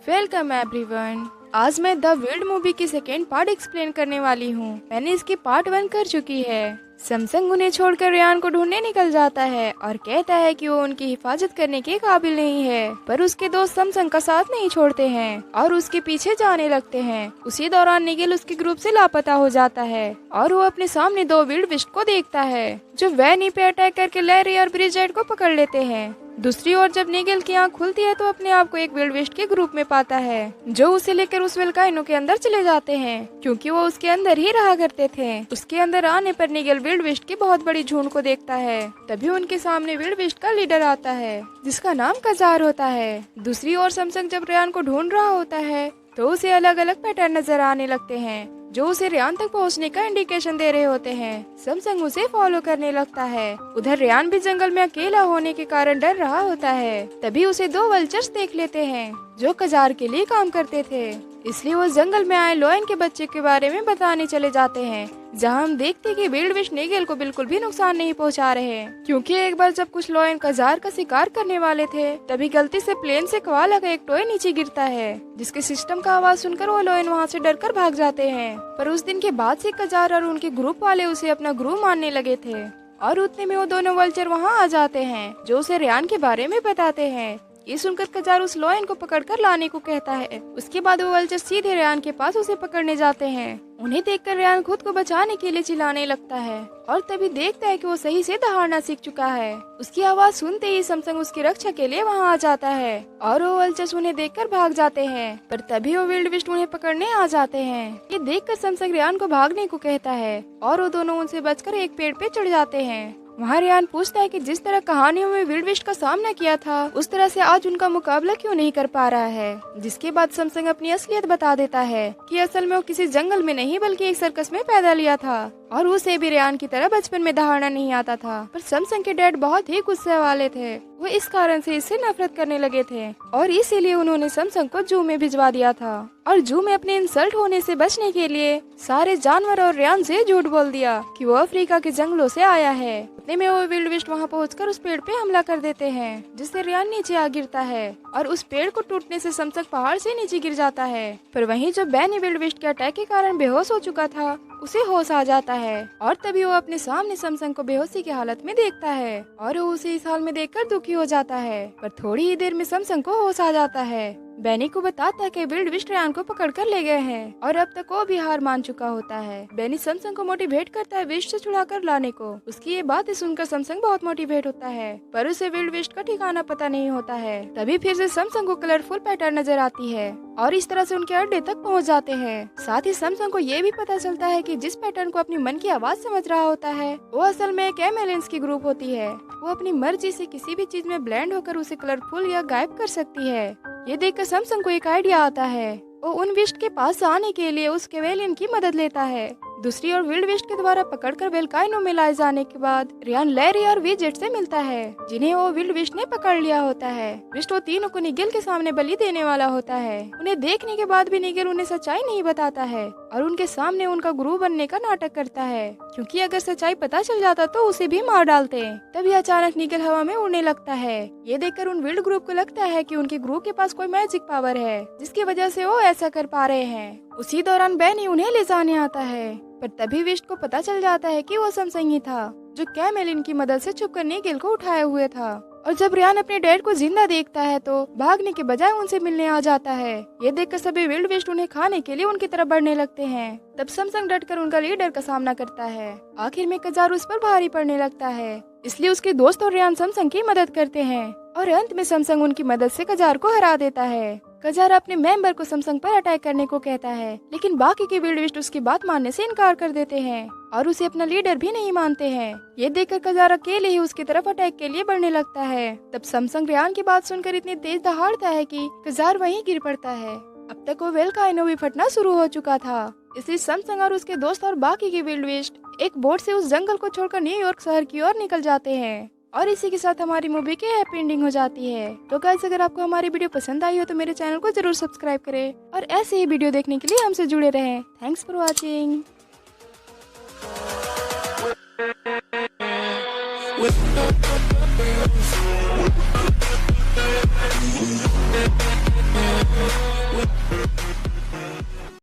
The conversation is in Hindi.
Welcome everyone. आज मैं द विल्ड मूवी की सेकेंड पार्ट एक्सप्लेन करने वाली हूँ। मैंने इसकी पार्ट 1 कर चुकी है। सैमसंग उन्हें छोड़कर रेयान को ढूंढने निकल जाता है और कहता है कि वो उनकी हिफाजत करने के काबिल नहीं है, पर उसके दोस्त सैमसंग का साथ नहीं छोड़ते हैं और उसके पीछे जाने लगते हैं। उसी दौरान निगेल उसके ग्रुप से लापता हो जाता है और वो अपने सामने 2 विल्ड बिस्ट को देखता है जो वैनी पे अटैक करके लैरी और ब्रिजेट को पकड़ लेते हैं। दूसरी ओर जब निगेल की आंख खुलती है तो अपने आप को एक विल्ड बिस्ट के ग्रुप में पाता है जो उसे लेकर उस वोल्केनो के अंदर चले जाते हैं, क्योंकि वो उसके अंदर ही रहा करते थे। उसके अंदर आने पर निगेल विल्ड बिस्ट की बहुत बड़ी झुंड को देखता है। तभी उनके सामने विल्ड बिस्ट का लीडर आता है जिसका नाम कजार होता है। दूसरी ओर सैमसंग जब रेयान को ढूंढ रहा होता है तो उसे अलग अलग पैटर्न नजर आने लगते हैं जो उसे रेयान तक पहुंचने का इंडिकेशन दे रहे होते हैं। सैमसंग उसे फॉलो करने लगता है। उधर रेयान भी जंगल में अकेला होने के कारण डर रहा होता है। तभी उसे 2 वल्चर्स देख लेते हैं जो कजार के लिए काम करते थे, इसलिए वो जंगल में आए लोयन के बच्चे के बारे में बताने चले जाते हैं, जहां हम देखते हैं कि विल्ड बिस्ट निगेल को बिल्कुल भी नुकसान नहीं पहुंचा रहे हैं, क्योंकि एक बार जब कुछ लोयन कजार का शिकार करने वाले थे तभी गलती से प्लेन से कोआला का एक टॉय नीचे गिरता है, जिसके सिस्टम का आवाज सुनकर वो लोयन वहां से डरकर भाग जाते हैं। पर उस दिन के बाद से कजार और उनके ग्रुप वाले उसे अपना गुरु मानने लगे थे और उतने में वो दोनों वल्चर वहाँ आ जाते हैं जो उसे रेयान के बारे में बताते हैं। ये सुनकर कजार उस लोयन को पकड़कर लाने को कहता है। उसके बाद वो वल्चर सीधे रेयान के पास उसे पकड़ने जाते हैं। उन्हें देखकर रेयान खुद को बचाने के लिए चिल्लाने लगता है और तभी देखता है कि वो सही से दहाड़ना सीख चुका है। उसकी आवाज सुनते ही सैमसंग उसकी रक्षा के लिए वहां आ जाता है और वो वल्चर्स उन्हें देखकर भाग जाते हैं, पर तभी वो विल्ड बिस्ट उन्हें पकड़ने आ जाते हैं। ये देखकर सैमसंग रेयान को भागने को कहता है और वो दोनों उनसे बचकर एक पेड़ पे चढ़ जाते हैं। वहाँ रेयान पूछता है कि जिस तरह कहानियों में विल्ड बिस्ट का सामना किया था उस तरह से आज उनका मुकाबला क्यों नहीं कर पा रहा है। जिसके बाद सैमसंग अपनी असलियत बता देता है कि असल में वो किसी जंगल में नहीं बल्कि एक सर्कस में पैदा लिया था और उसे भी रेयान की तरह बचपन में दहाड़ना नहीं आता था। पर सैमसंग के डैड बहुत ही गुस्से वाले थे, वो इस कारण से इससे नफरत करने लगे थे और इसीलिए उन्होंने सैमसंग को जू में भिजवा दिया था और जू में अपने इंसल्ट होने से बचने के लिए सारे जानवर और रेयान से झूठ बोल दिया कि वो अफ्रीका के जंगलों से आया है। उतने में वो विल्ड बिस्ट वहाँ पहुंचकर उस पेड़ पे हमला कर देते हैं, जिससे रेयान नीचे आ गिरता है और उस पेड़ को टूटने से सैमसंग पहाड़ से नीचे गिर जाता है। पर वहीं जब बैनी विल्ड बिस्ट के अटैक के कारण बेहोश हो चुका था उसे होश आ जाता है और तभी वो अपने सामने सैमसंग को बेहोशी की हालत में देखता है और वो उसे इस हाल में देखकर दुखी हो जाता है। पर थोड़ी ही देर में सैमसंग को होश आ जाता है। बैनी को बताता है कि विल्ड बिस्ट रेयान को पकड़कर ले गए हैं और अब तक वो भी हार मान चुका होता है। बैनी सैमसंग को मोटिवेट करता है बिस्ट से छुड़ाकर लाने को। उसकी ये बातें सुनकर सैमसंग बहुत मोटिवेट होता है, पर उसे विल्ड बिस्ट का ठिकाना पता नहीं होता है। तभी फिर से सैमसंग को कलरफुल पैटर्न नजर आती है और इस तरह से उनके अड्डे तक पहुंच जाते हैं। साथ ही सैमसंग को ये भी पता चलता है कि जिस पैटर्न को अपनी मन की आवाज समझ रहा होता है वो असल में एक एमेलेंस की ग्रुप होती है। वो अपनी मर्जी से किसी भी चीज में ब्लेंड होकर उसे कलरफुल या गायब कर सकती है। ये देखकर सैमसंग को एक आइडिया आता है। वो उन विस्ट के पास आने के लिए उस केवेलियन की मदद लेता है। दूसरी ओर विल्ड बिस्ट के द्वारा पकड़कर वोल्केनो में लाए जाने के बाद रेयान लैरी और विजेट से मिलता है, जिन्हें वो विल्ड बिस्ट ने पकड़ लिया होता है। बिस्ट वो तीनों को निगेल के सामने बलि देने वाला होता है। उन्हें देखने के बाद भी निगेल उन्हें सच्चाई नहीं बताता है और उनके सामने उनका गुरु बनने का नाटक करता है, क्योंकि अगर सच्चाई पता चल जाता तो उसे भी मार डालते। तभी अचानक निगेल हवा में उड़ने लगता है। ये देखकर उन विल्ड ग्रुप को लगता है कि उनके ग्रुप के पास कोई मैजिक पावर है जिसकी वजह से वो ऐसा कर पा रहे हैं। उसी दौरान बैनी उन्हें ले जाने आता है, पर तभी विस्ट को पता चल जाता है कि वो सैमसंग ही था जो कैमेलिन की मदद से छुपकर निगेल को उठाए हुए था। और जब रेयान अपने डैड को जिंदा देखता है तो भागने के बजाय उनसे मिलने आ जाता है। ये देखकर सभी विल्ड बिस्ट उन्हें खाने के लिए उनकी तरफ बढ़ने लगते हैं। तब सैमसंग डटकर उनका लीडर का सामना करता है। आखिर में कजार उस पर भारी पड़ने लगता है, इसलिए उसके दोस्त और रेयान सैमसंग की मदद करते हैं और अंत में सैमसंग उनकी मदद से कजार को हरा देता है। कजार अपने मेंबर को सैमसंग पर अटैक करने को कहता है, लेकिन बाकी के विल्ड बिस्ट उसकी बात मानने से इनकार कर देते हैं और उसे अपना लीडर भी नहीं मानते हैं। ये देखकर कजार अकेले ही उसकी तरफ अटैक के लिए बढ़ने लगता है। तब सैमसंग रेयान की बात सुनकर इतनी तेज दहाड़ता है कि कजार वहीं गिर पड़ता है। अब तक वो वोल्केनो भी फटना शुरू हो चुका था, इसलिए सैमसंग और उसके दोस्त और बाकी के विल्ड बिस्ट एक बोट से उस जंगल को छोड़कर न्यूयॉर्क शहर की ओर निकल जाते हैं। और इसी के साथ हमारी मूवी की हैप्पी एंडिंग हो जाती है। तो गाइस, अगर आपको हमारी वीडियो पसंद आई हो तो मेरे चैनल को जरूर सब्सक्राइब करें और ऐसे ही वीडियो देखने के लिए हमसे जुड़े रहें। Thanks for watching.